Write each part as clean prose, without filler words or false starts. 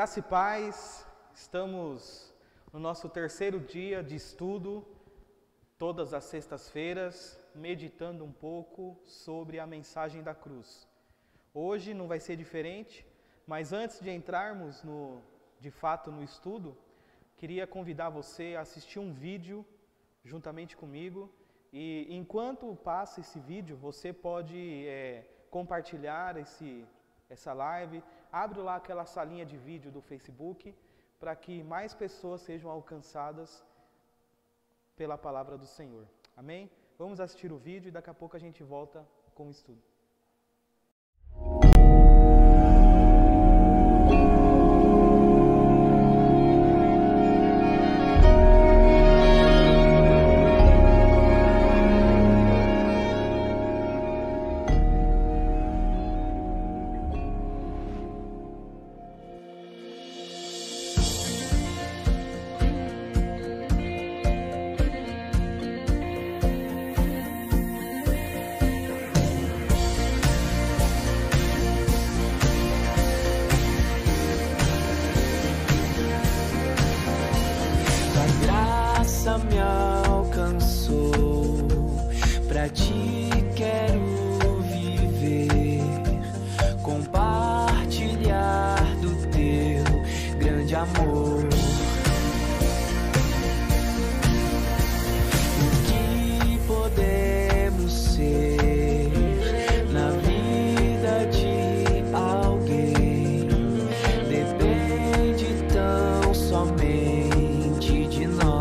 Graça e paz, estamos no nosso terceiro dia de estudo, todas as sextas-feiras, meditando um pouco sobre a mensagem da cruz. Hoje não vai ser diferente, mas antes de entrarmos de fato no estudo, queria convidar você a assistir um vídeo juntamente comigo e enquanto passa esse vídeo, você pode compartilhar essa live, abre lá aquela salinha de vídeo do Facebook para que mais pessoas sejam alcançadas pela palavra do Senhor. Amém? Vamos assistir o vídeo e daqui a pouco a gente volta com o estudo. Me alcançou, pra ti quero viver, compartilhar do teu grande amor. O que podemos ser na vida de alguém depende tão somente de nós.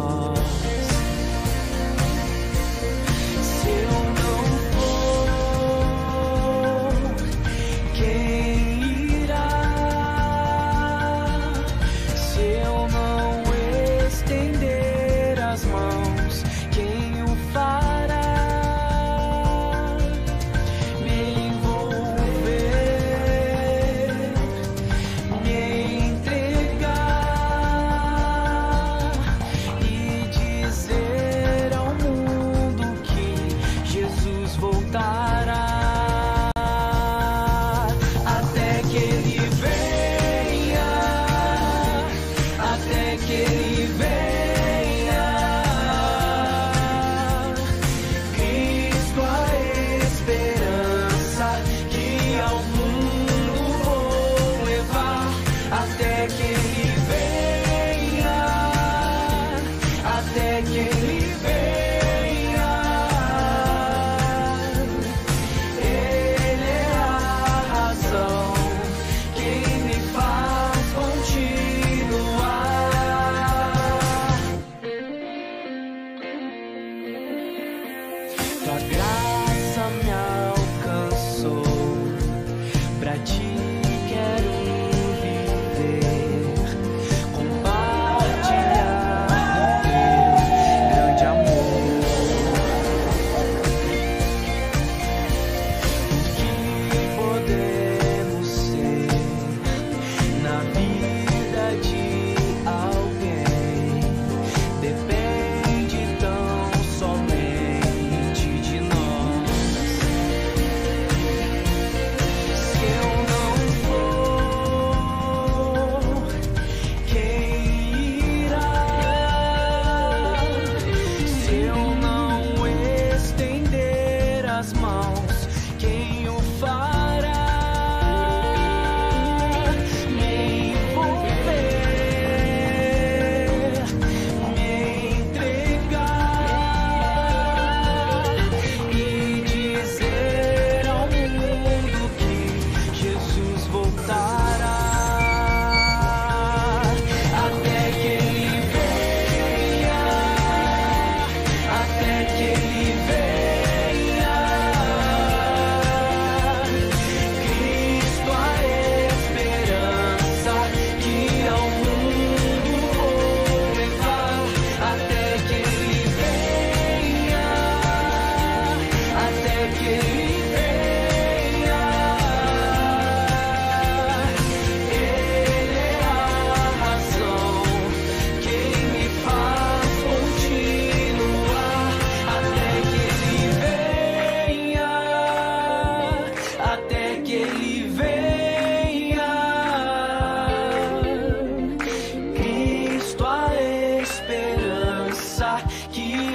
Depende tão somente de nós.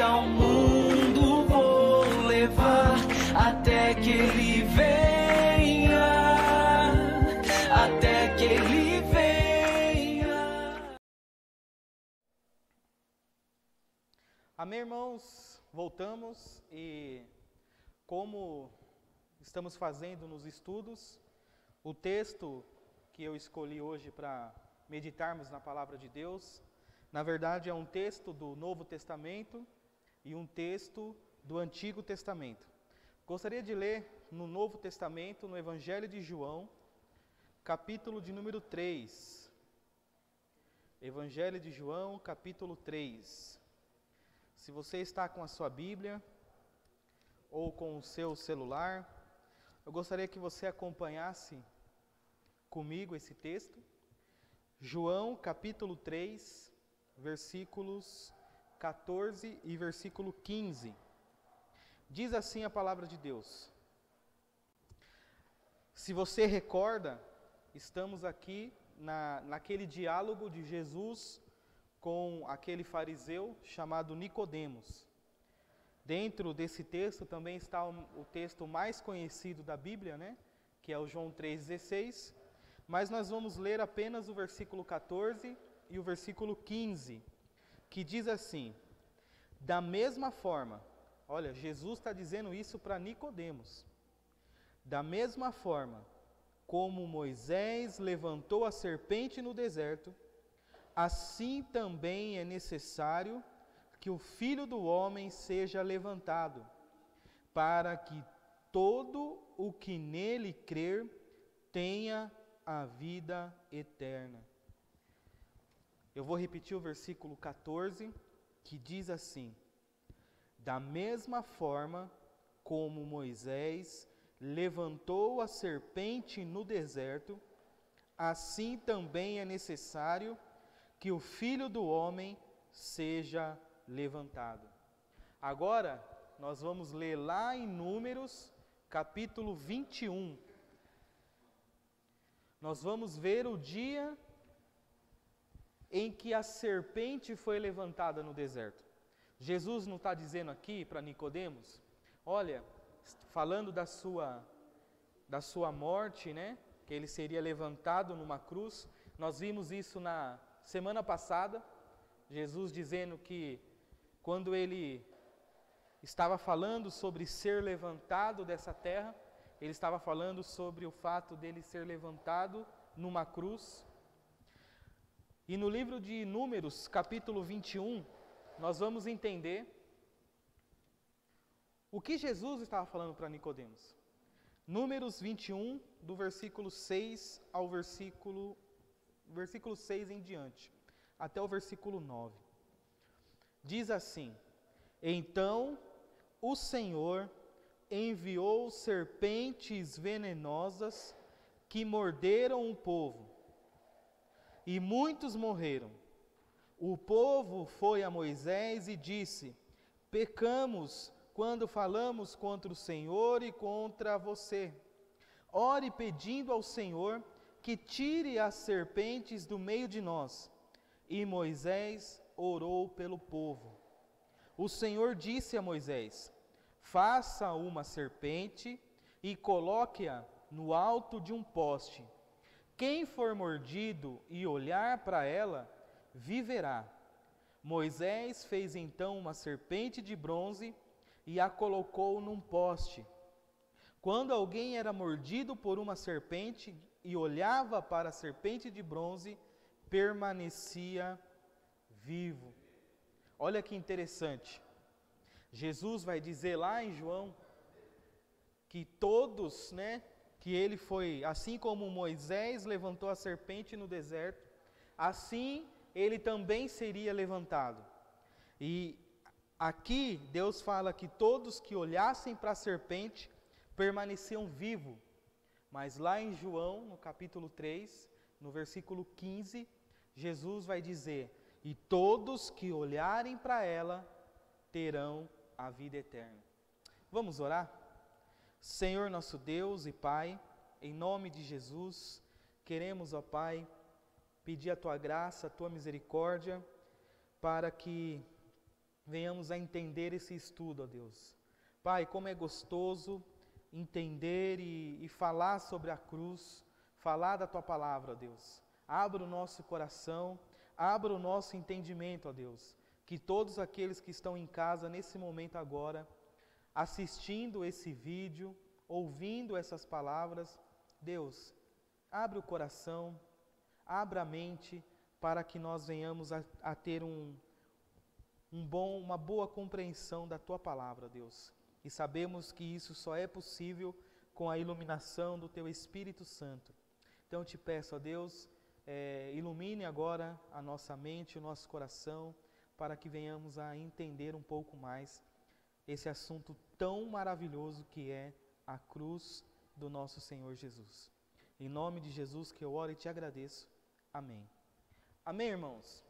ao mundo vou levar até que Ele venha, até que Ele venha. Amém, irmãos? Voltamos e como estamos fazendo nos estudos, o texto que eu escolhi hoje para meditarmos na palavra de Deus, na verdade é um texto do Novo Testamento e um texto do Antigo Testamento. Gostaria de ler no Novo Testamento, no Evangelho de João, capítulo de número 3. Evangelho de João, capítulo 3. Se você está com a sua Bíblia ou com o seu celular, eu gostaria que você acompanhasse comigo esse texto. João, capítulo 3, versículos 14 e versículo 15. Diz assim a palavra de Deus. Se você recorda, estamos aqui naquele diálogo de Jesus com aquele fariseu chamado Nicodemos. Dentro desse texto também está o texto mais conhecido da Bíblia, né? Que é o João 3,16. Mas nós vamos ler apenas o versículo 14 e o versículo 15, que diz assim: da mesma forma, olha, Jesus está dizendo isso para Nicodemos. Da mesma forma como Moisés levantou a serpente no deserto, assim também é necessário que o Filho do Homem seja levantado, para que todo o que nele crer tenha a vida eterna. Eu vou repetir o versículo 14, que diz assim: da mesma forma como Moisés levantou a serpente no deserto, assim também é necessário que o Filho do Homem seja levantado. Agora, nós vamos ler lá em Números, capítulo 21. Nós vamos ver o dia em que a serpente foi levantada no deserto. Jesus não está dizendo aqui para Nicodemos, olha, falando da sua morte, né? Que ele seria levantado numa cruz. Nós vimos isso na semana passada, Jesus dizendo que quando ele estava falando sobre ser levantado dessa terra, ele estava falando sobre o fato dele ser levantado numa cruz. E no livro de Números, capítulo 21, nós vamos entender o que Jesus estava falando para Nicodemos. Números 21, do versículo 6 ao versículo 6 em diante, até o versículo 9. Diz assim: então o Senhor enviou serpentes venenosas que morderam o povo, e muitos morreram. O povo foi a Moisés e disse: pecamos quando falamos contra o Senhor e contra você. Ore pedindo ao Senhor que tire as serpentes do meio de nós. E Moisés orou pelo povo. O Senhor disse a Moisés: faça uma serpente e coloque-a no alto de um poste. Quem for mordido e olhar para ela, viverá. Moisés fez então uma serpente de bronze e a colocou num poste. Quando alguém era mordido por uma serpente e olhava para a serpente de bronze, permanecia vivo. Olha que interessante. Jesus vai dizer lá em João que todos, que ele foi, assim como Moisés levantou a serpente no deserto, assim ele também seria levantado. E aqui Deus fala que todos que olhassem para a serpente permaneciam vivos. Mas lá em João, no capítulo 3, no versículo 15, Jesus vai dizer: e todos que olharem para ela terão a vida eterna. Vamos orar? Senhor nosso Deus e Pai, em nome de Jesus, queremos, ó Pai, pedir a Tua graça, a Tua misericórdia, para que venhamos a entender esse estudo, ó Deus. Pai, como é gostoso entender e falar sobre a cruz, falar da Tua palavra, ó Deus. Abra o nosso coração, abra o nosso entendimento, ó Deus. Que todos aqueles que estão em casa nesse momento agora, assistindo esse vídeo, ouvindo essas palavras, Deus, abre o coração, abra a mente, para que nós venhamos a ter uma boa compreensão da Tua palavra, Deus. E sabemos que isso só é possível com a iluminação do Teu Espírito Santo. Então eu te peço, ó Deus, ilumine agora a nossa mente, o nosso coração, para que venhamos a entender um pouco mais esse assunto tão maravilhoso que é a cruz do nosso Senhor Jesus. Em nome de Jesus que eu oro e te agradeço. Amém. Amém, irmãos?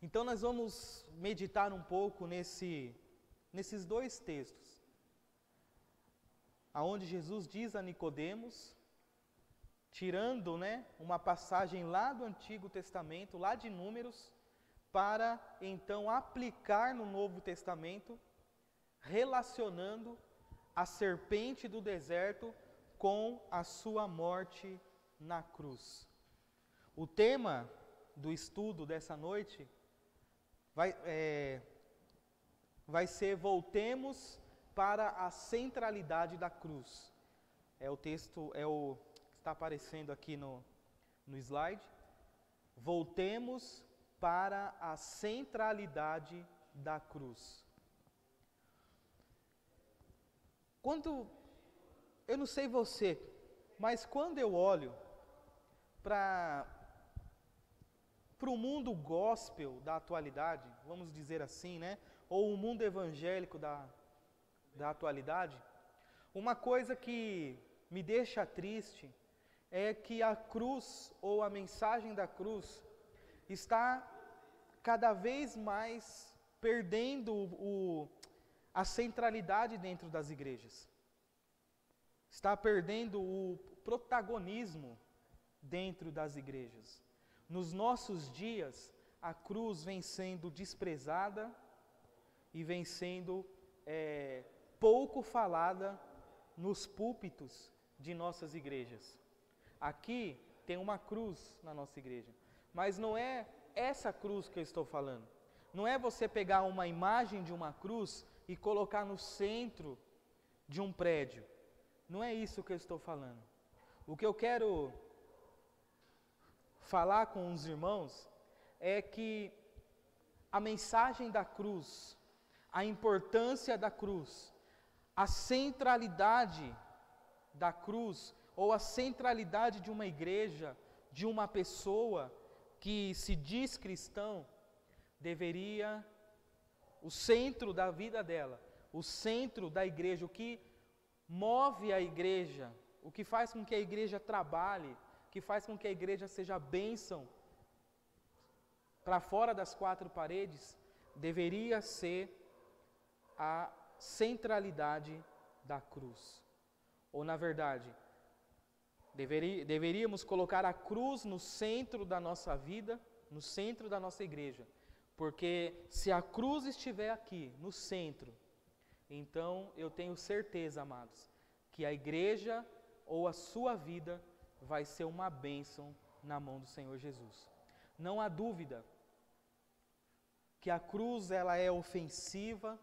Então nós vamos meditar um pouco nesses dois textos, aonde Jesus diz a Nicodemos, tirando, uma passagem lá do Antigo Testamento, lá de Números, para então aplicar no Novo Testamento, relacionando a serpente do deserto com a sua morte na cruz. O tema do estudo dessa noite vai ser voltemos para a centralidade da cruz. O texto que está aparecendo aqui no slide. Voltemos para a centralidade da cruz. Eu não sei você, mas quando eu olho para o mundo gospel da atualidade, vamos dizer assim, ou o mundo evangélico da atualidade, uma coisa que me deixa triste é que a cruz, ou a mensagem da cruz, está cada vez mais perdendo a centralidade dentro das igrejas. Está perdendo o protagonismo dentro das igrejas. Nos nossos dias, a cruz vem sendo desprezada e vem sendo pouco falada nos púlpitos de nossas igrejas. Aqui tem uma cruz na nossa igreja, mas não é essa cruz que eu estou falando. Não é você pegar uma imagem de uma cruz e colocar no centro de um prédio. Não é isso que eu estou falando. O que eu quero falar com os irmãos é que a mensagem da cruz, a importância da cruz, a centralidade da cruz, ou a centralidade de uma igreja, de uma pessoa que se diz cristão, o centro da vida dela, o centro da igreja, o que move a igreja, o que faz com que a igreja trabalhe, que faz com que a igreja seja bênção para fora das quatro paredes, deveria ser a centralidade da cruz. Ou, na verdade, deveríamos colocar a cruz no centro da nossa vida, no centro da nossa igreja. Porque se a cruz estiver aqui, no centro, então eu tenho certeza, amados, que a igreja ou a sua vida vai ser uma bênção na mão do Senhor Jesus. Não há dúvida que a cruz ela é ofensiva,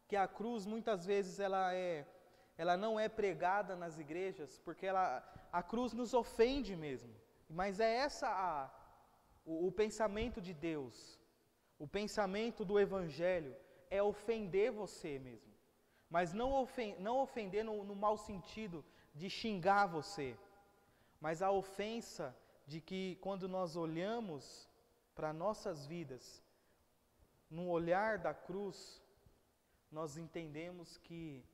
que a cruz muitas vezes ela não é pregada nas igrejas, porque a cruz nos ofende mesmo. Mas é o pensamento de Deus, o pensamento do Evangelho é ofender você mesmo. Mas não ofender no mau sentido de xingar você, mas a ofensa de que quando nós olhamos para nossas vidas, no olhar da cruz, nós entendemos que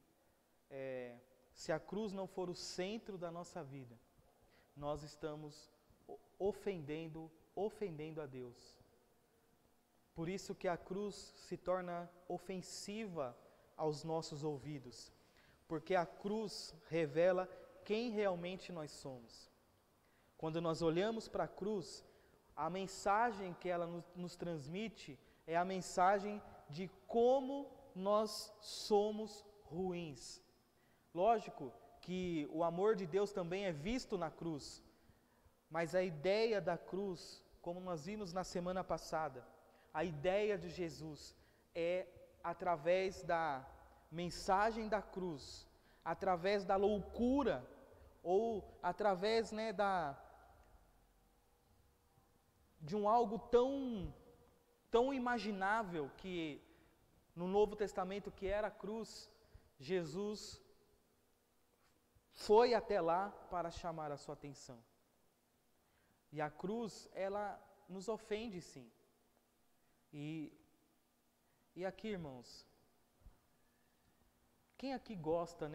se a cruz não for o centro da nossa vida, nós estamos ofendendo a Deus. Por isso que a cruz se torna ofensiva aos nossos ouvidos, porque a cruz revela quem realmente nós somos. Quando nós olhamos para a cruz, a mensagem que ela nos transmite é a mensagem de como nós somos ruins. Lógico que o amor de Deus também é visto na cruz, mas a ideia da cruz, como nós vimos na semana passada, a ideia de Jesus é através da mensagem da cruz, através da loucura, ou através de um algo tão imaginável que no Novo Testamento, que era a cruz, Jesus foi até lá para chamar a sua atenção. E a cruz, ela nos ofende sim. E aqui, irmãos, quem aqui gosta,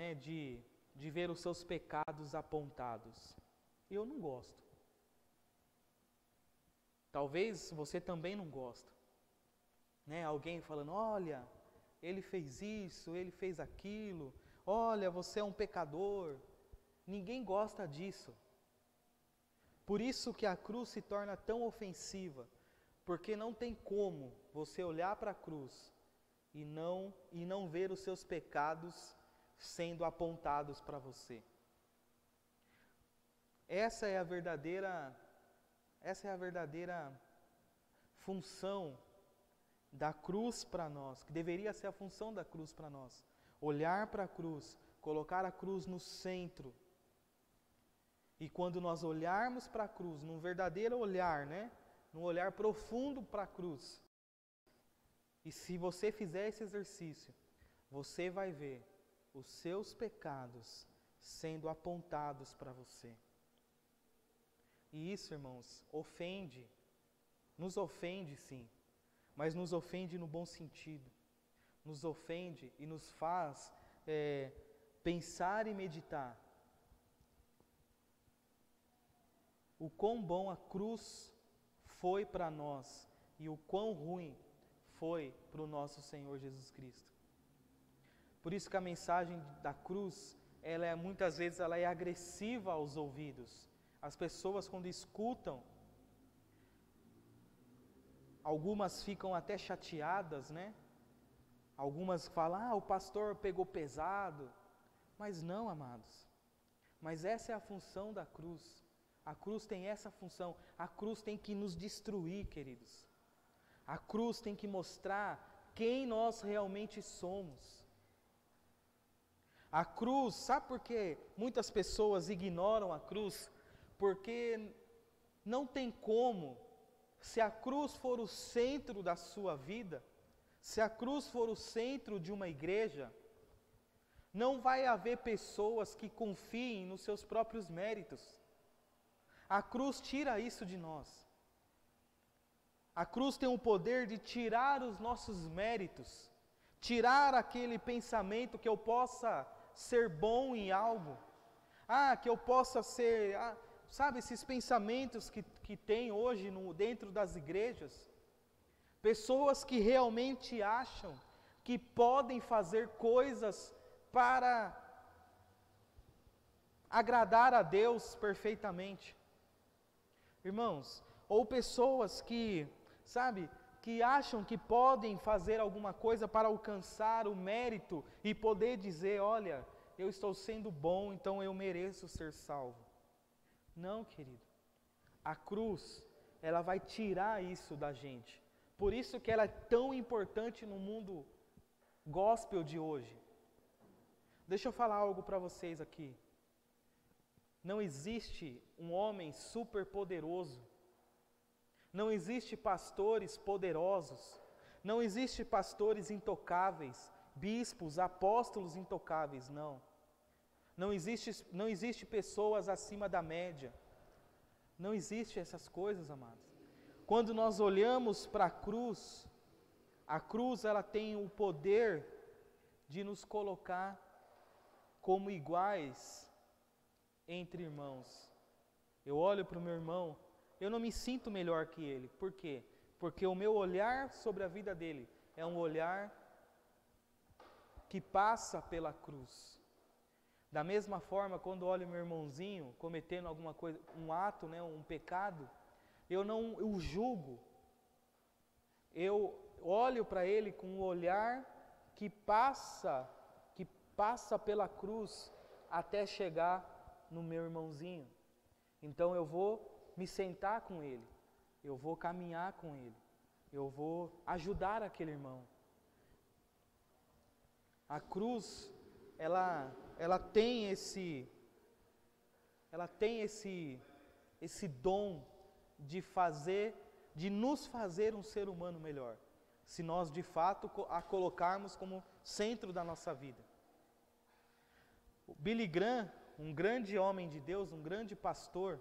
de ver os seus pecados apontados? Eu não gosto. Talvez você também não gosta. Alguém falando, olha, ele fez isso, ele fez aquilo, olha, você é um pecador. Ninguém gosta disso. Por isso que a cruz se torna tão ofensiva, porque não tem como você olhar para a cruz e não ver os seus pecados sendo apontados para você. Essa é a verdadeira função da cruz para nós, que deveria ser a função da cruz para nós. Olhar para a cruz, colocar a cruz no centro. E quando nós olharmos para a cruz, num verdadeiro olhar, num olhar profundo para a cruz, e se você fizer esse exercício, você vai ver os seus pecados sendo apontados para você. E isso, irmãos, nos ofende sim, mas nos ofende no bom sentido. Nos ofende e nos faz pensar e meditar o quão bom a cruz foi para nós e o quão ruim foi para o nosso Senhor Jesus Cristo. Por isso que a mensagem da cruz, muitas vezes ela é agressiva aos ouvidos. As pessoas quando escutam, algumas ficam até chateadas, Algumas falam, o pastor pegou pesado. Mas não, amados. Mas essa é a função da cruz. A cruz tem essa função. A cruz tem que nos destruir, queridos. A cruz tem que mostrar quem nós realmente somos. A cruz, sabe por que muitas pessoas ignoram a cruz? Porque não tem como, se a cruz for o centro da sua vida, se a cruz for o centro de uma igreja, não vai haver pessoas que confiem nos seus próprios méritos. A cruz tira isso de nós. A cruz tem o poder de tirar os nossos méritos, tirar aquele pensamento que eu possa ser bom em algo, que eu possa ser, sabe, esses pensamentos que tem hoje dentro das igrejas, pessoas que realmente acham que podem fazer coisas para agradar a Deus perfeitamente. Irmãos, ou pessoas que acham que podem fazer alguma coisa para alcançar o mérito e poder dizer, olha, eu estou sendo bom, então eu mereço ser salvo. Não, querido. A cruz, ela vai tirar isso da gente. Por isso que ela é tão importante no mundo gospel de hoje. Deixa eu falar algo para vocês aqui. Não existe um homem super poderoso. Não existe pastores poderosos. Não existe pastores intocáveis, bispos, apóstolos intocáveis, não. Não existe pessoas acima da média. Não existe essas coisas, amados. Quando nós olhamos para a cruz ela tem o poder de nos colocar como iguais entre irmãos. Eu olho para o meu irmão, eu não me sinto melhor que ele. Por quê? Porque o meu olhar sobre a vida dele é um olhar que passa pela cruz. Da mesma forma, quando olho meu irmãozinho cometendo alguma coisa, um ato, um pecado, eu não o julgo. olho para Ele com um olhar que passa pela cruz até chegar no meu irmãozinho. Então eu vou me sentar com ele, eu vou caminhar com ele, eu vou ajudar aquele irmão. A cruz, ela tem esse dom de nos fazer um ser humano melhor, se nós de fato a colocarmos como centro da nossa vida. O Billy Graham, um grande homem de Deus, um grande pastor,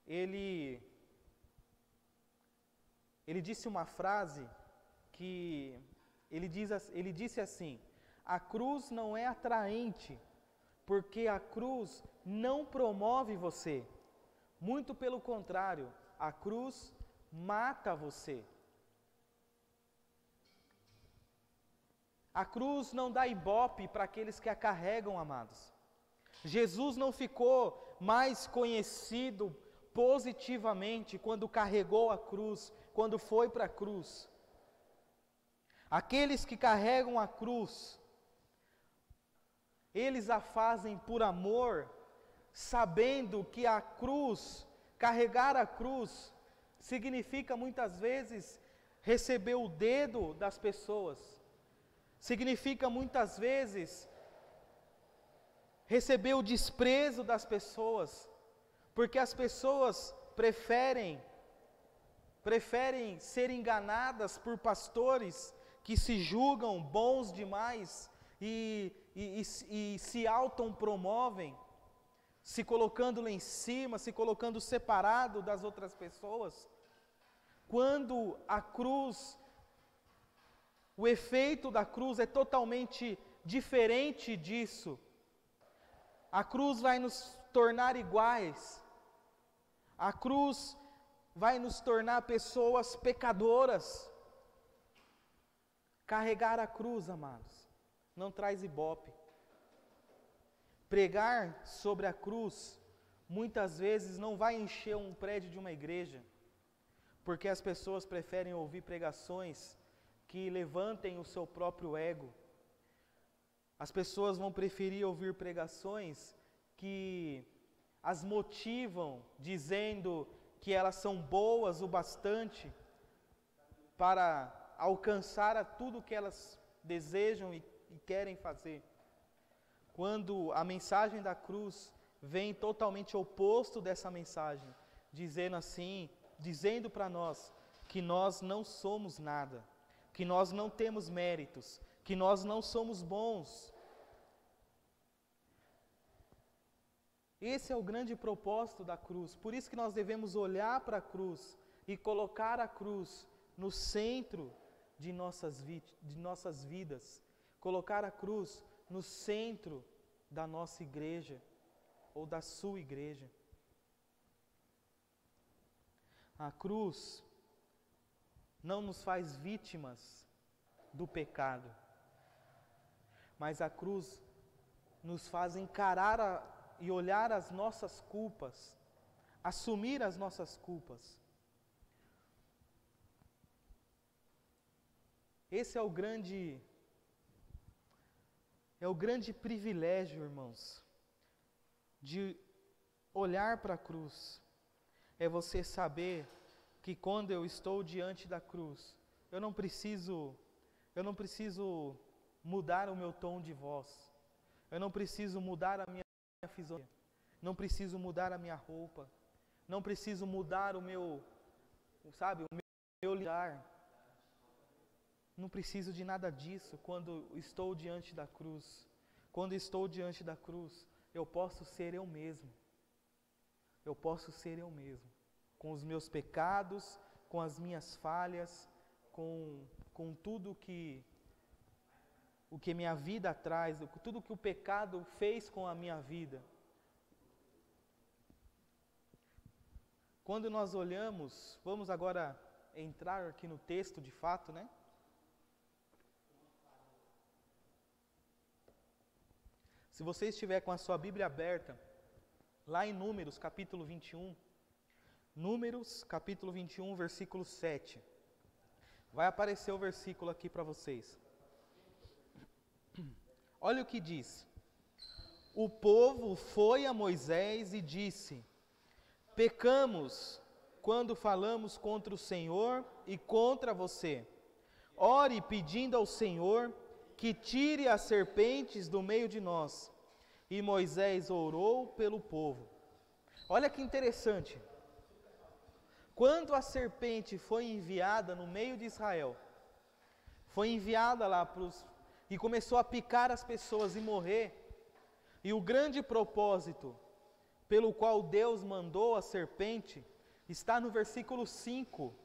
ele disse uma frase que ele disse assim: a cruz não é atraente, porque a cruz não promove você. Muito pelo contrário, a cruz mata você. A cruz não dá ibope para aqueles que a carregam, amados. Jesus não ficou mais conhecido positivamente quando carregou a cruz, quando foi para a cruz. Aqueles que carregam a cruz, eles a fazem por amor, sabendo que a cruz, carregar a cruz, significa muitas vezes receber o dedo das pessoas, significa muitas vezes receber o desprezo das pessoas, porque as pessoas preferem ser enganadas por pastores que se julgam bons demais e se autopromovem, se colocando lá em cima, se colocando separado das outras pessoas. Quando a cruz, o efeito da cruz é totalmente diferente disso. A cruz vai nos tornar iguais. A cruz vai nos tornar pessoas pecadoras. Carregar a cruz, amados, não traz ibope. Pregar sobre a cruz, muitas vezes não vai encher um prédio de uma igreja, porque as pessoas preferem ouvir pregações que levantem o seu próprio ego. As pessoas vão preferir ouvir pregações que as motivam, dizendo que elas são boas o bastante para alcançar a tudo que elas desejam e querem fazer. Quando a mensagem da cruz vem totalmente oposto dessa mensagem, dizendo para nós que nós não somos nada, que nós não temos méritos, que nós não somos bons. Esse é o grande propósito da cruz. Por isso que nós devemos olhar para a cruz e colocar a cruz no centro de nossas vidas. Colocar a cruz no centro da nossa igreja ou da sua igreja. A cruz não nos faz vítimas do pecado, mas a cruz nos faz encarar e olhar as nossas culpas, assumir as nossas culpas. Esse é o grande privilégio, irmãos, de olhar para a cruz. É você saber que quando eu estou diante da cruz, eu não preciso mudar o meu tom de voz, eu não preciso mudar a minha fisionomia, não preciso mudar a minha roupa, não preciso mudar o meu olhar. Não preciso de nada disso quando estou diante da cruz. Quando estou diante da cruz, eu posso ser eu mesmo. Eu posso ser eu mesmo, com os meus pecados, com as minhas falhas, com tudo o que minha vida traz, tudo que o pecado fez com a minha vida. Quando nós olhamos, vamos agora entrar aqui no texto de fato, né? Se você estiver com a sua Bíblia aberta, lá em Números, capítulo 21, versículo 7. Vai aparecer o versículo aqui para vocês. Olha o que diz. O povo foi a Moisés e disse: pecamos quando falamos contra o Senhor e contra você. Ore pedindo ao Senhor que tire as serpentes do meio de nós. E Moisés orou pelo povo. Olha que interessante. Quando a serpente foi enviada no meio de Israel, foi enviada lá e começou a picar as pessoas e morrer, e o grande propósito pelo qual Deus mandou a serpente está no versículo 5.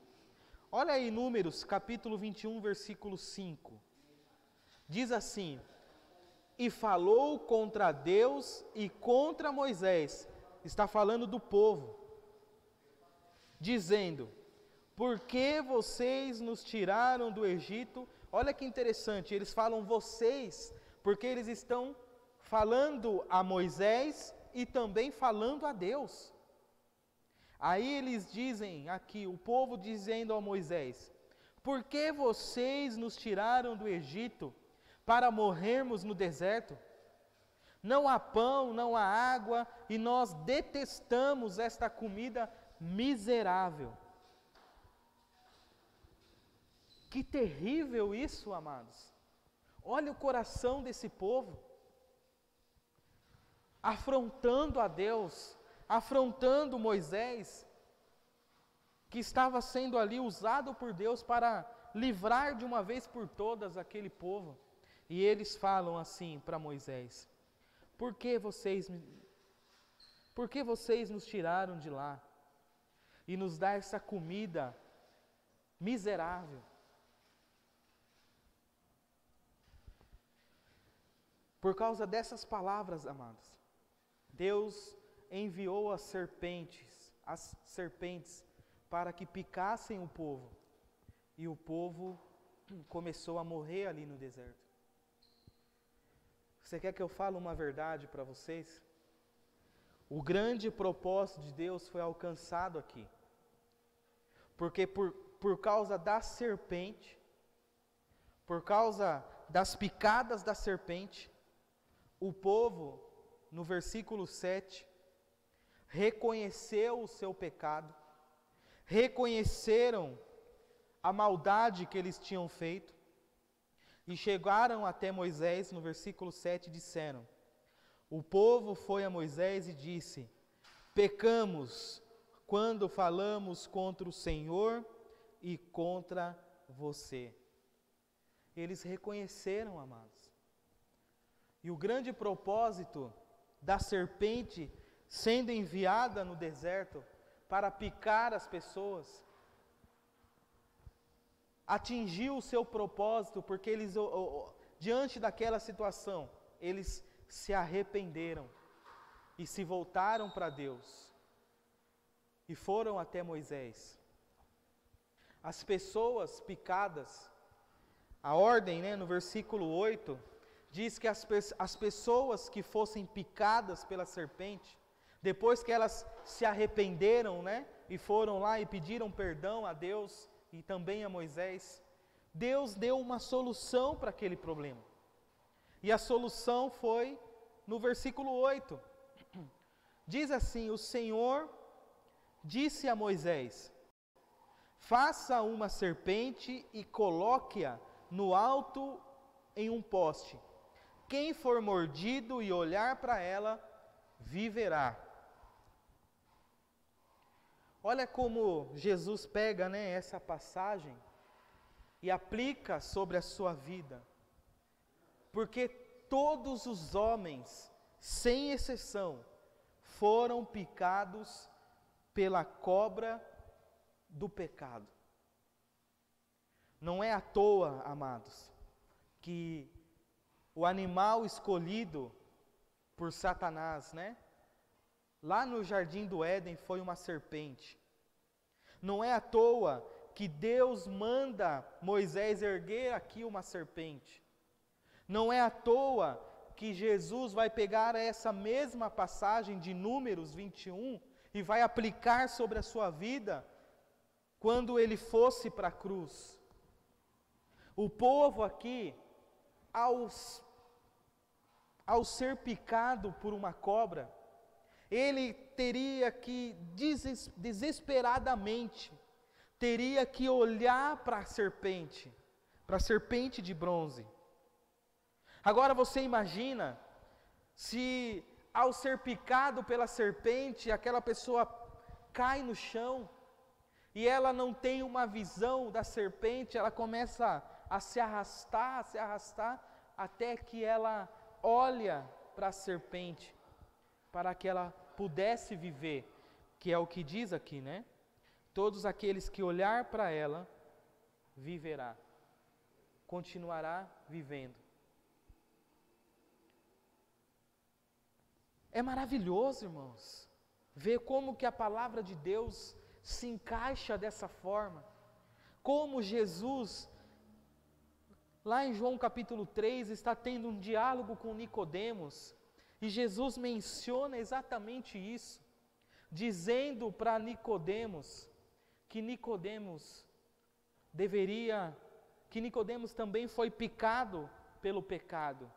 Olha aí Números, capítulo 21, versículo 5. Diz assim: e falou contra Deus e contra Moisés, está falando do povo, dizendo: por que vocês nos tiraram do Egito? Olha que interessante, eles falam vocês, porque eles estão falando a Moisés e também falando a Deus. Aí eles dizem aqui, o povo dizendo a Moisés: por que vocês nos tiraram do Egito para morrermos no deserto? Não há pão, não há água, e nós detestamos esta comida miserável. Que terrível isso, amados. Olha o coração desse povo, afrontando a Deus, afrontando Moisés, que estava sendo ali usado por Deus para livrar de uma vez por todas aquele povo. E eles falam assim para Moisés: por que vocês nos tiraram de lá e nos dá essa comida miserável? Por causa dessas palavras, amados, Deus enviou as serpentes para que picassem o povo, e o povo começou a morrer ali no deserto. Você quer que eu fale uma verdade para vocês? O grande propósito de Deus foi alcançado aqui, porque por causa da serpente, por causa das picadas da serpente, o povo, no versículo 7, reconheceu o seu pecado, reconheceram a maldade que eles tinham feito, e chegaram até Moisés, no versículo 7, e disseram: o povo foi a Moisés e disse: pecamos quando falamos contra o Senhor e contra você. Eles reconheceram, amados. E o grande propósito da serpente sendo enviada no deserto para picar as pessoas, atingiu o seu propósito, porque eles, diante daquela situação, eles se arrependeram e se voltaram para Deus e foram até Moisés. As pessoas picadas, a ordem, no versículo 8, diz que as pessoas que fossem picadas pela serpente, depois que elas se arrependeram, e foram lá e pediram perdão a Deus e também a Moisés, Deus deu uma solução para aquele problema. E a solução foi no versículo 8. Diz assim: o Senhor disse a Moisés: faça uma serpente e coloque-a no alto em um poste. Quem for mordido e olhar para ela, viverá. Olha como Jesus pega, essa passagem e aplica sobre a sua vida. Porque todos os homens, sem exceção, foram picados pela cobra do pecado. Não é à toa, amados, que o animal escolhido por Satanás, lá no jardim do Éden foi uma serpente. Não é à toa que Deus manda Moisés erguer aqui uma serpente. Não é à toa que Jesus vai pegar essa mesma passagem de Números 21 e vai aplicar sobre a sua vida quando ele fosse para a cruz. O povo aqui, ao ser picado por uma cobra, ele teria que desesperadamente, teria que olhar para a serpente de bronze. Agora você imagina, se ao ser picado pela serpente, aquela pessoa cai no chão, e ela não tem uma visão da serpente, ela começa a se arrastar, até que ela olha para a serpente, para que ela pudesse viver, que é o que diz aqui, né? Todos aqueles que olhar para ela, viverá, continuará vivendo. É maravilhoso, irmãos, ver como que a palavra de Deus se encaixa dessa forma, como Jesus, lá em João capítulo 3, está tendo um diálogo com Nicodemos, e Jesus menciona exatamente isso, dizendo para Nicodemos, que Nicodemos também foi picado pelo pecado,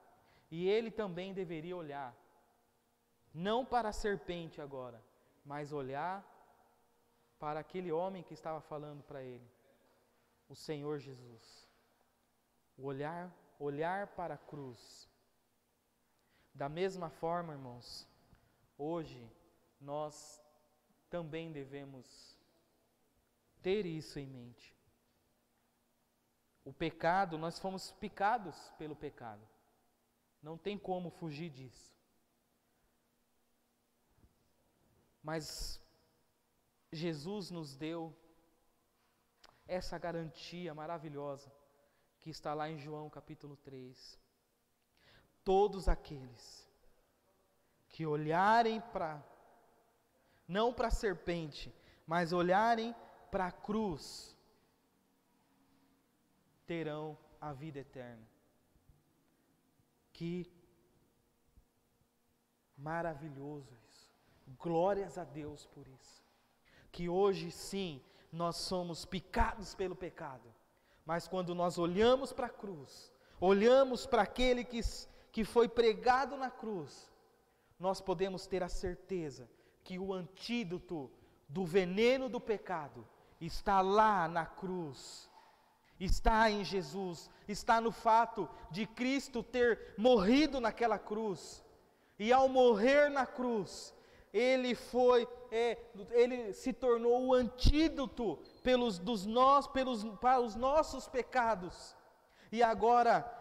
e ele também deveria olhar, não para a serpente agora, mas olhar para aquele homem que estava falando para ele, o Senhor Jesus. Olhar para a cruz. Da mesma forma, irmãos, hoje nós também devemos ter isso em mente. O pecado, nós fomos picados pelo pecado. Não tem como fugir disso. Mas Jesus nos deu essa garantia maravilhosa que está lá em João capítulo 3. Todos aqueles que olharem não para a serpente, mas olharem para a cruz, terão a vida eterna. Que maravilhoso isso. Glórias a Deus por isso. Que hoje sim, nós somos picados pelo pecado, mas quando nós olhamos para a cruz, olhamos para aquele que foi pregado na cruz, nós podemos ter a certeza que o antídoto do veneno do pecado está lá na cruz, está em Jesus, está no fato de Cristo ter morrido naquela cruz, e ao morrer na cruz, Ele se tornou o antídoto para os nossos pecados. E agora,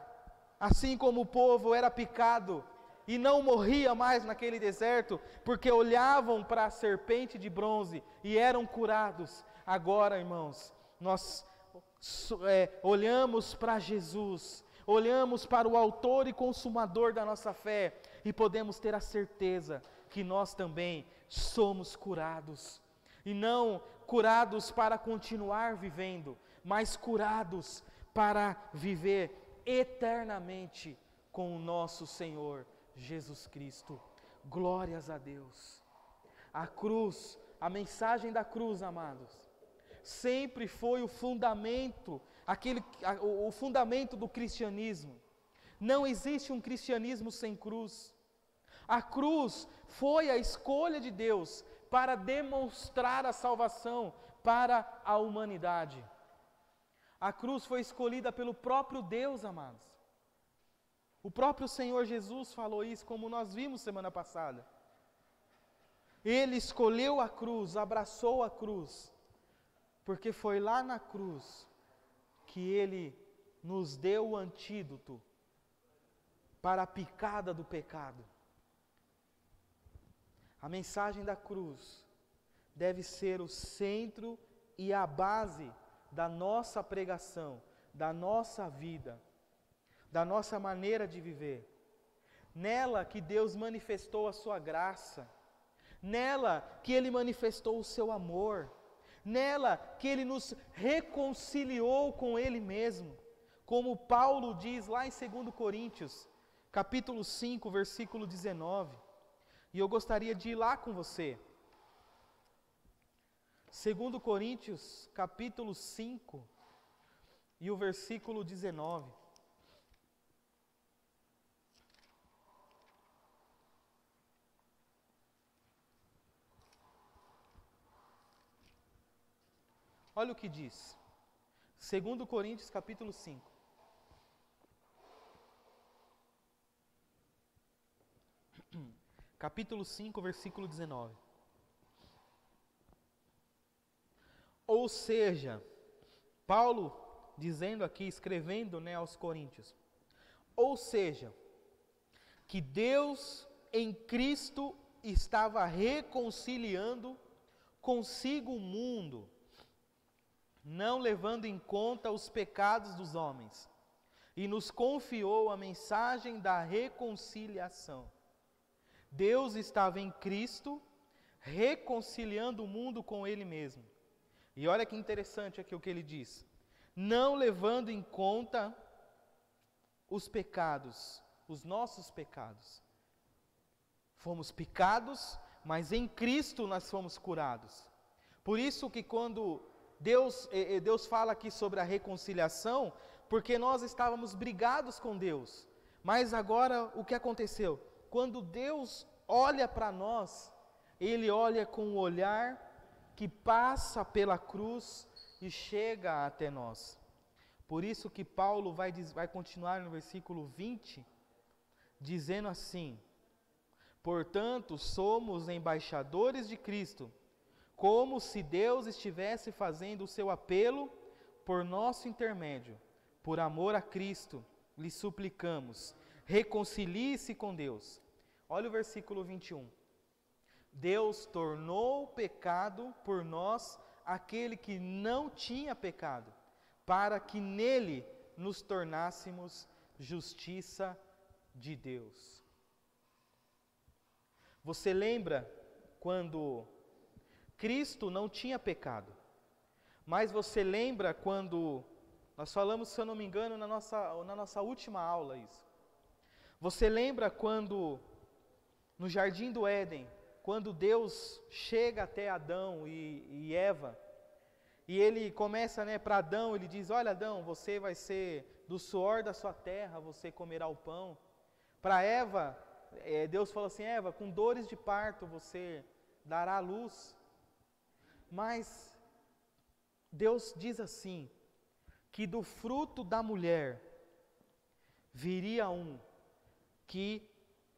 assim como o povo era picado e não morria mais naquele deserto, porque olhavam para a serpente de bronze e eram curados, agora, irmãos, nós olhamos para Jesus, olhamos para o autor e consumador da nossa fé, e podemos ter a certeza que nós também somos curados, e não curados para continuar vivendo, mas curados para viver eternamente com o nosso Senhor Jesus Cristo. Glórias a Deus. A cruz, a mensagem da cruz, amados, sempre foi o fundamento, o fundamento do cristianismo. Não existe um cristianismo sem cruz. A cruz foi a escolha de Deus para demonstrar a salvação para a humanidade. A cruz foi escolhida pelo próprio Deus, amados. O próprio Senhor Jesus falou isso, como nós vimos semana passada. Ele escolheu a cruz, abraçou a cruz, porque foi lá na cruz que Ele nos deu o antídoto para a picada do pecado. A mensagem da cruz deve ser o centro e a base da nossa pregação, da nossa vida, da nossa maneira de viver. Nela que Deus manifestou a sua graça, nela que Ele manifestou o seu amor, nela que Ele nos reconciliou com Ele mesmo, como Paulo diz lá em 2 Coríntios, capítulo 5, versículo 19, e eu gostaria de ir lá com você. 2 Coríntios, capítulo 5, e o versículo 19. Olha o que diz. 2 Coríntios capítulo 5. Capítulo 5, versículo 19. Ou seja, Paulo dizendo aqui, escrevendo, aos Coríntios, ou seja, que Deus em Cristo estava reconciliando consigo o mundo, não levando em conta os pecados dos homens, e nos confiou a mensagem da reconciliação. Deus estava em Cristo, reconciliando o mundo com Ele mesmo. E olha que interessante aqui o que ele diz. Não levando em conta os pecados, os nossos pecados. Fomos picados, mas em Cristo nós fomos curados. Por isso que quando Deus fala aqui sobre a reconciliação, porque nós estávamos brigados com Deus. Mas agora o que aconteceu? Quando Deus olha para nós, Ele olha com um olhar que passa pela cruz e chega até nós. Por isso que Paulo vai continuar no versículo 20, dizendo assim: portanto, somos embaixadores de Cristo, como se Deus estivesse fazendo o seu apelo por nosso intermédio. Por amor a Cristo, lhe suplicamos, reconcilie-se com Deus. Olha o versículo 21. Deus tornou pecado por nós aquele que não tinha pecado, para que nele nos tornássemos justiça de Deus. Você lembra quando Cristo não tinha pecado? Mas você lembra quando, nós falamos, se eu não me engano, na nossa última aula isso. Você lembra quando, no Jardim do Éden, quando Deus chega até Adão e Eva, e ele começa, para Adão, ele diz: olha Adão, você vai ser do suor da sua terra, você comerá o pão. Para Eva, Deus falou assim: Eva, com dores de parto você dará à luz. Mas Deus diz assim, que do fruto da mulher viria um que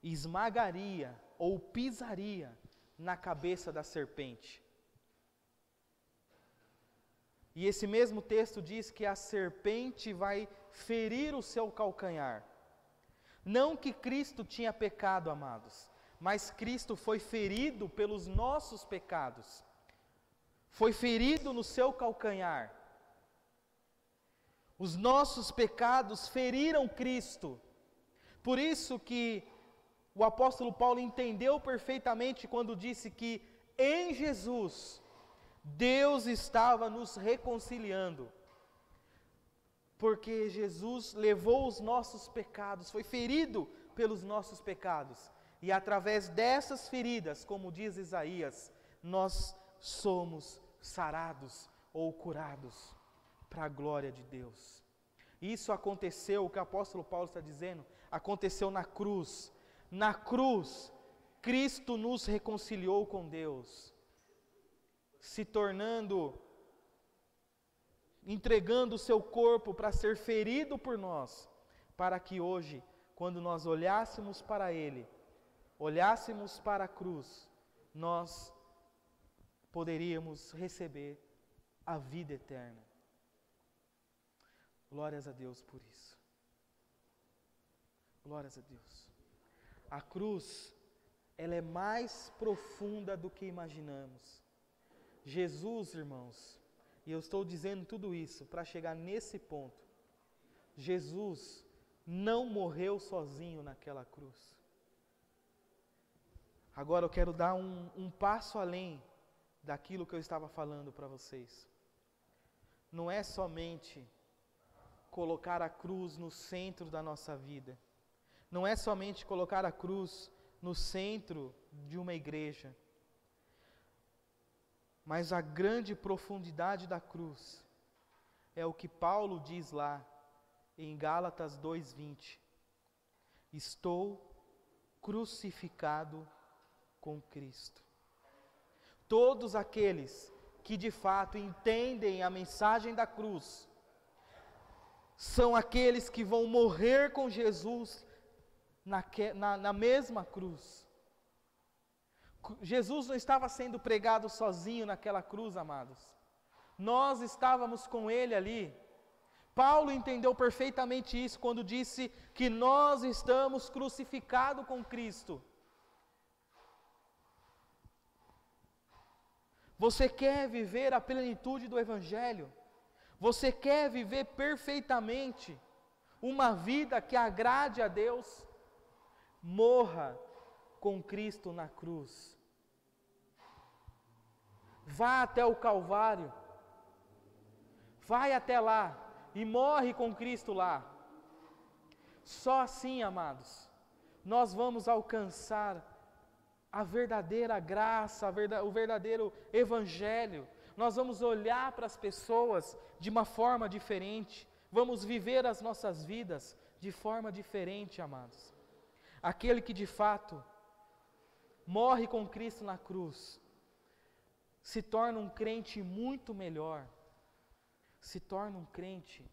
esmagaria ou pisaria na cabeça da serpente. E esse mesmo texto diz que a serpente vai ferir o seu calcanhar. Não que Cristo tinha pecado, amados, mas Cristo foi ferido pelos nossos pecados. Foi ferido no seu calcanhar. Os nossos pecados feriram Cristo. Por isso que o apóstolo Paulo entendeu perfeitamente quando disse que em Jesus Deus estava nos reconciliando. Porque Jesus levou os nossos pecados, foi ferido pelos nossos pecados. E através dessas feridas, como diz Isaías, nós somos sarados ou curados para a glória de Deus. Isso aconteceu, o que o apóstolo Paulo está dizendo, aconteceu na cruz. Na cruz, Cristo nos reconciliou com Deus, se tornando, entregando o seu corpo para ser ferido por nós, para que hoje, quando nós olhássemos para Ele, olhássemos para a cruz, nós poderíamos receber a vida eterna. Glórias a Deus por isso. Glórias a Deus. A cruz, ela é mais profunda do que imaginamos. Jesus, irmãos, e eu estou dizendo tudo isso para chegar nesse ponto. Jesus não morreu sozinho naquela cruz. Agora eu quero dar um passo além daquilo que eu estava falando para vocês. Não é somente colocar a cruz no centro da nossa vida. Não é somente colocar a cruz no centro de uma igreja. Mas a grande profundidade da cruz é o que Paulo diz lá em Gálatas 2:20. Estou crucificado com Cristo. Todos aqueles que de fato entendem a mensagem da cruz, são aqueles que vão morrer com Jesus na mesma cruz. Jesus não estava sendo pregado sozinho naquela cruz, amados. Nós estávamos com Ele ali. Paulo entendeu perfeitamente isso quando disse que nós estamos crucificados com Cristo. Você quer viver a plenitude do Evangelho? Você quer viver perfeitamente uma vida que agrade a Deus? Morra com Cristo na cruz. Vá até o Calvário. Vai até lá e morre com Cristo lá. Só assim, amados, nós vamos alcançar a verdadeira graça, o verdadeiro Evangelho. Nós vamos olhar para as pessoas de uma forma diferente, vamos viver as nossas vidas de forma diferente, amados. Aquele que de fato morre com Cristo na cruz, se torna um crente muito melhor, se torna um crente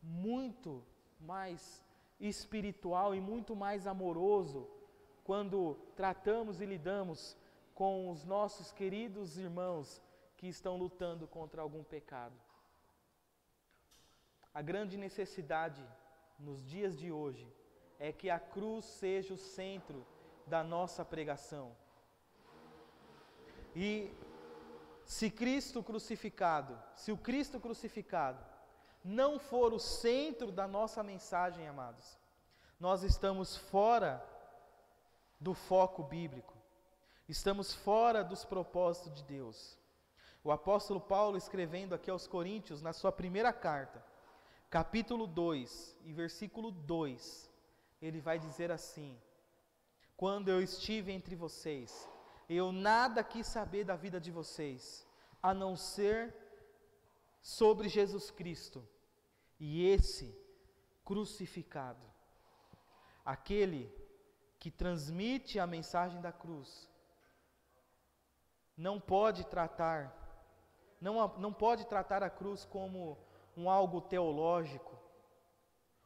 muito mais espiritual e muito mais amoroso, quando tratamos e lidamos com os nossos queridos irmãos que estão lutando contra algum pecado. A grande necessidade nos dias de hoje é que a cruz seja o centro da nossa pregação. E se o Cristo crucificado não for o centro da nossa mensagem, amados, nós estamos fora do foco bíblico, estamos fora dos propósitos de Deus. O apóstolo Paulo, escrevendo aqui aos Coríntios, na sua primeira carta, capítulo 2 e versículo 2, ele vai dizer assim: quando eu estive entre vocês, eu nada quis saber da vida de vocês, a não ser sobre Jesus Cristo, e esse crucificado. Aquele que transmite a mensagem da cruz, não pode tratar a cruz como um algo teológico,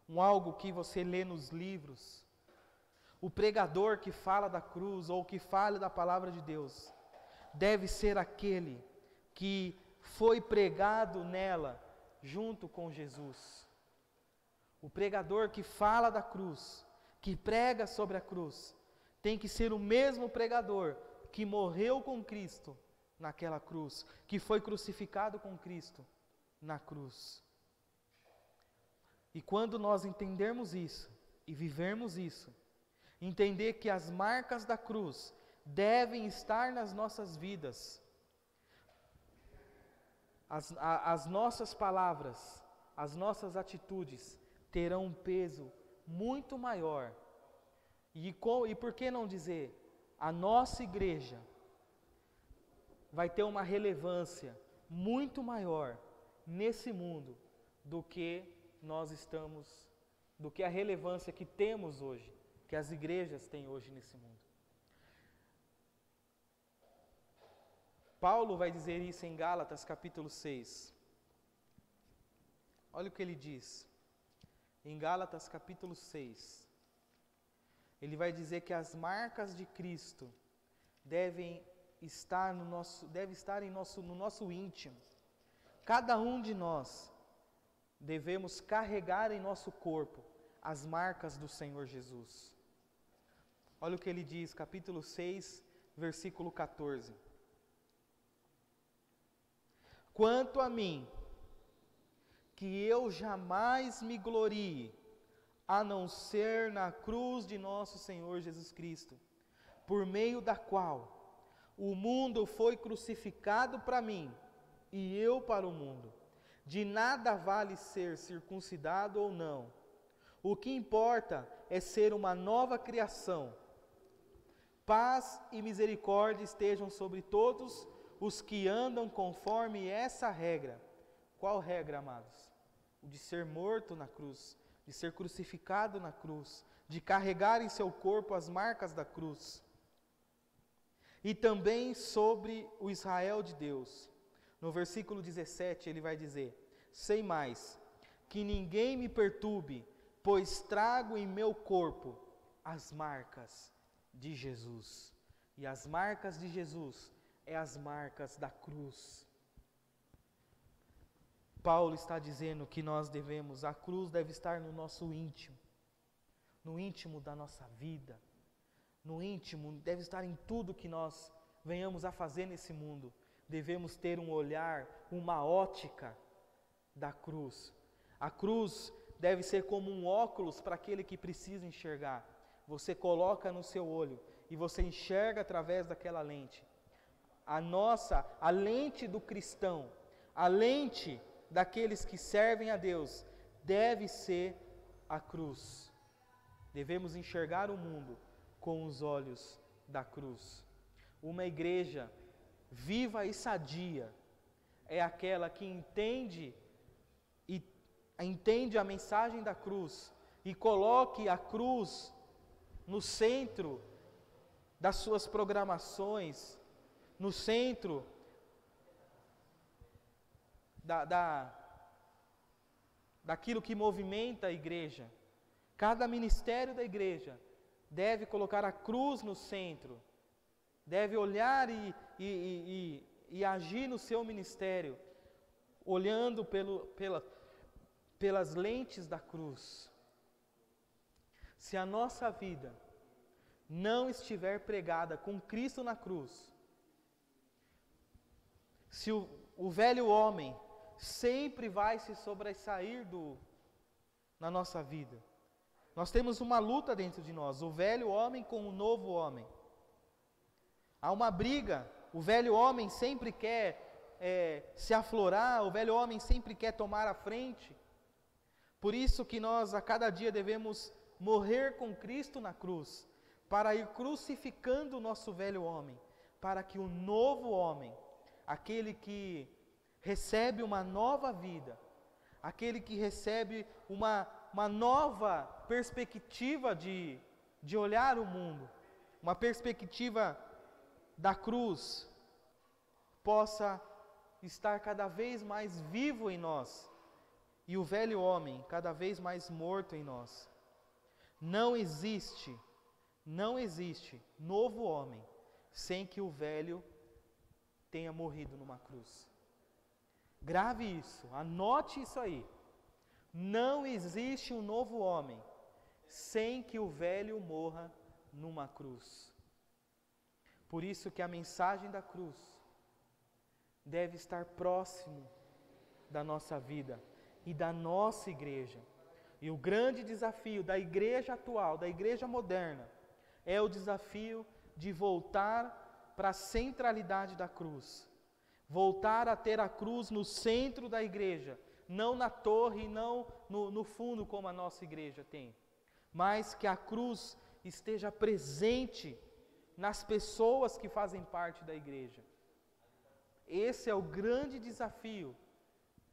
um algo que você lê nos livros. O pregador que fala da cruz, ou que fala da palavra de Deus, deve ser aquele que foi pregado nela, junto com Jesus. O pregador que fala da cruz, que prega sobre a cruz, tem que ser o mesmo pregador que morreu com Cristo naquela cruz, que foi crucificado com Cristo na cruz. E quando nós entendermos isso e vivermos isso, entender que as marcas da cruz devem estar nas nossas vidas, as nossas palavras, as nossas atitudes terão um peso muito maior. E por que não dizer, a nossa igreja vai ter uma relevância muito maior nesse mundo do que a relevância que temos hoje, que as igrejas têm hoje nesse mundo. Paulo vai dizer isso em Gálatas capítulo 6. Olha o que ele diz. Em Gálatas capítulo 6. Ele vai dizer que as marcas de Cristo devem estar no nosso íntimo. Cada um de nós devemos carregar em nosso corpo as marcas do Senhor Jesus. Olha o que ele diz, capítulo 6, versículo 14. Quanto a mim, que eu jamais me glorie, a não ser na cruz de nosso Senhor Jesus Cristo, por meio da qual o mundo foi crucificado para mim, e eu para o mundo. De nada vale ser circuncidado ou não. O que importa é ser uma nova criação. Paz e misericórdia estejam sobre todos os que andam conforme essa regra. Qual regra, amados? o de ser morto na cruz, de ser crucificado na cruz, de carregar em seu corpo as marcas da cruz. E também sobre o Israel de Deus. No versículo 17 ele vai dizer: sei mais, que ninguém me perturbe, pois trago em meu corpo as marcas de Jesus. E as marcas de Jesus é as marcas da cruz. Paulo está dizendo que a cruz deve estar no nosso íntimo, no íntimo da nossa vida, no íntimo, deve estar em tudo que nós venhamos a fazer nesse mundo. Devemos ter um olhar, uma ótica da cruz. A cruz deve ser como um óculos para aquele que precisa enxergar. Você coloca no seu olho e você enxerga através daquela lente. A lente do cristão, a lente daqueles que servem a Deus, deve ser a cruz. Devemos enxergar o mundo com os olhos da cruz. Uma igreja viva e sadia é aquela que entende a mensagem da cruz e coloque a cruz no centro das suas programações, no centro daquilo que movimenta a igreja. Cada ministério da igreja deve colocar a cruz no centro, deve olhar e agir no seu ministério, olhando pelas lentes da cruz. Se a nossa vida não estiver pregada com Cristo na cruz, se o velho homem sempre vai se sobressair na nossa vida. Nós temos uma luta dentro de nós, o velho homem com o novo homem. Há uma briga, o velho homem sempre quer se aflorar, o velho homem sempre quer tomar a frente. Por isso que nós a cada dia devemos morrer com Cristo na cruz, para ir crucificando o nosso velho homem, para que o novo homem, aquele que recebe uma nova vida, aquele que recebe uma nova perspectiva de olhar o mundo, uma perspectiva da cruz, possa estar cada vez mais vivo em nós, e o velho homem cada vez mais morto em nós. Não existe novo homem sem que o velho tenha morrido numa cruz. Grave isso, anote isso aí. Não existe um novo homem sem que o velho morra numa cruz. Por isso que a mensagem da cruz deve estar próximo da nossa vida e da nossa igreja. E o grande desafio da igreja atual, da igreja moderna, é o desafio de voltar para a centralidade da cruz. Voltar a ter a cruz no centro da igreja, não na torre, não no fundo como a nossa igreja tem, mas que a cruz esteja presente nas pessoas que fazem parte da igreja. Esse é o grande desafio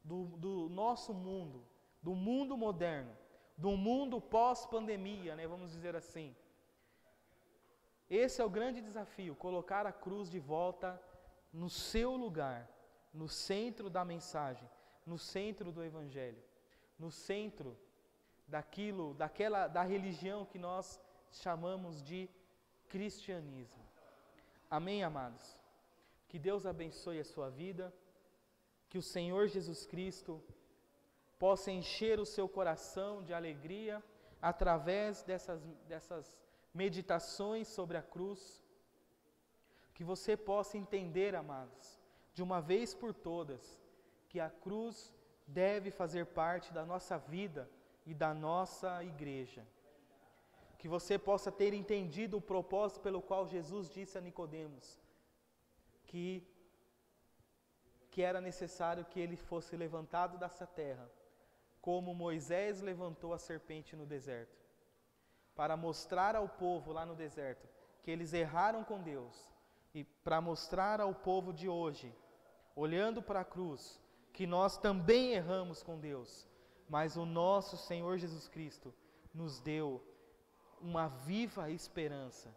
do nosso mundo, do mundo moderno, do mundo pós-pandemia, vamos dizer assim. Esse é o grande desafio, colocar a cruz de volta no seu lugar, no centro da mensagem, no centro do Evangelho, no centro da religião que nós chamamos de cristianismo. Amém, amados? Que Deus abençoe a sua vida, que o Senhor Jesus Cristo possa encher o seu coração de alegria através dessas meditações sobre a cruz, que você possa entender, amados, de uma vez por todas, que a cruz deve fazer parte da nossa vida e da nossa igreja. Que você possa ter entendido o propósito pelo qual Jesus disse a Nicodemos que era necessário que ele fosse levantado dessa terra, como Moisés levantou a serpente no deserto, para mostrar ao povo lá no deserto que eles erraram com Deus, e para mostrar ao povo de hoje, olhando para a cruz, que nós também erramos com Deus, mas o nosso Senhor Jesus Cristo nos deu uma viva esperança.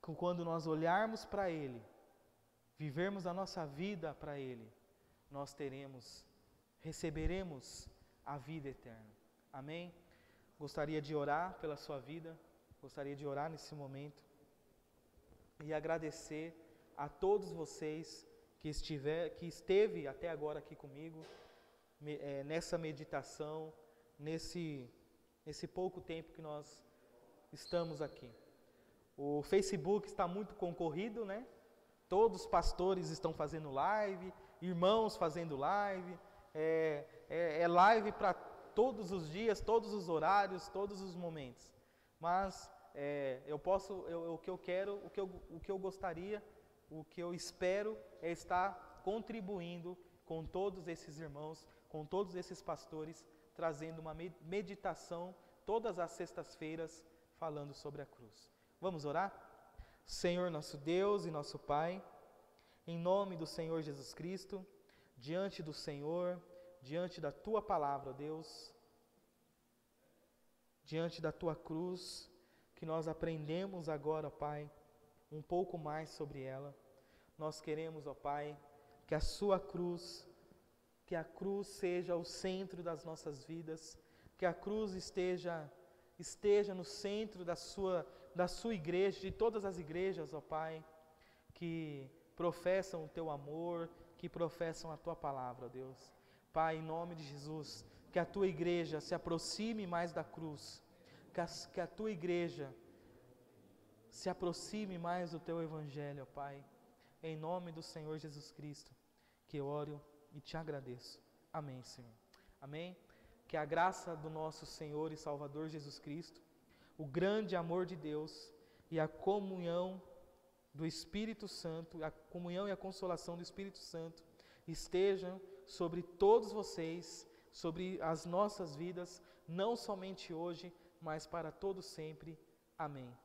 Quando nós olharmos para Ele, vivermos a nossa vida para Ele, nós receberemos a vida eterna. Amém? Gostaria de orar pela sua vida, gostaria de orar nesse momento e agradecer a todos vocês que esteve até agora aqui comigo, nessa meditação, nesse pouco tempo que nós estamos aqui. O Facebook está muito concorrido, né? Todos os pastores estão fazendo live, irmãos fazendo live, live para todos os dias, todos os horários, todos os momentos. Mas o que eu gostaria, o que eu espero é estar contribuindo com todos esses irmãos, com todos esses pastores, trazendo uma meditação todas as sextas-feiras falando sobre a cruz. Vamos orar? Senhor nosso Deus e nosso Pai, em nome do Senhor Jesus Cristo, diante do Senhor, diante da Tua palavra, ó Deus, diante da Tua cruz, que nós aprendemos agora, ó Pai, um pouco mais sobre ela. Nós queremos, ó Pai, que a cruz seja o centro das nossas vidas, que a cruz esteja no centro da sua igreja, de todas as igrejas, ó Pai, que professam o Teu amor, que professam a Tua palavra, ó Deus. Pai, em nome de Jesus, que a Tua igreja se aproxime mais da cruz, que a Tua igreja se aproxime mais do Teu Evangelho, ó Pai. Em nome do Senhor Jesus Cristo, que eu oro e Te agradeço. Amém, Senhor. Amém. Que a graça do nosso Senhor e Salvador Jesus Cristo, o grande amor de Deus e a comunhão do Espírito Santo, a comunhão e a consolação do Espírito Santo estejam sobre todos vocês, sobre as nossas vidas, não somente hoje, mas para todo sempre. Amém.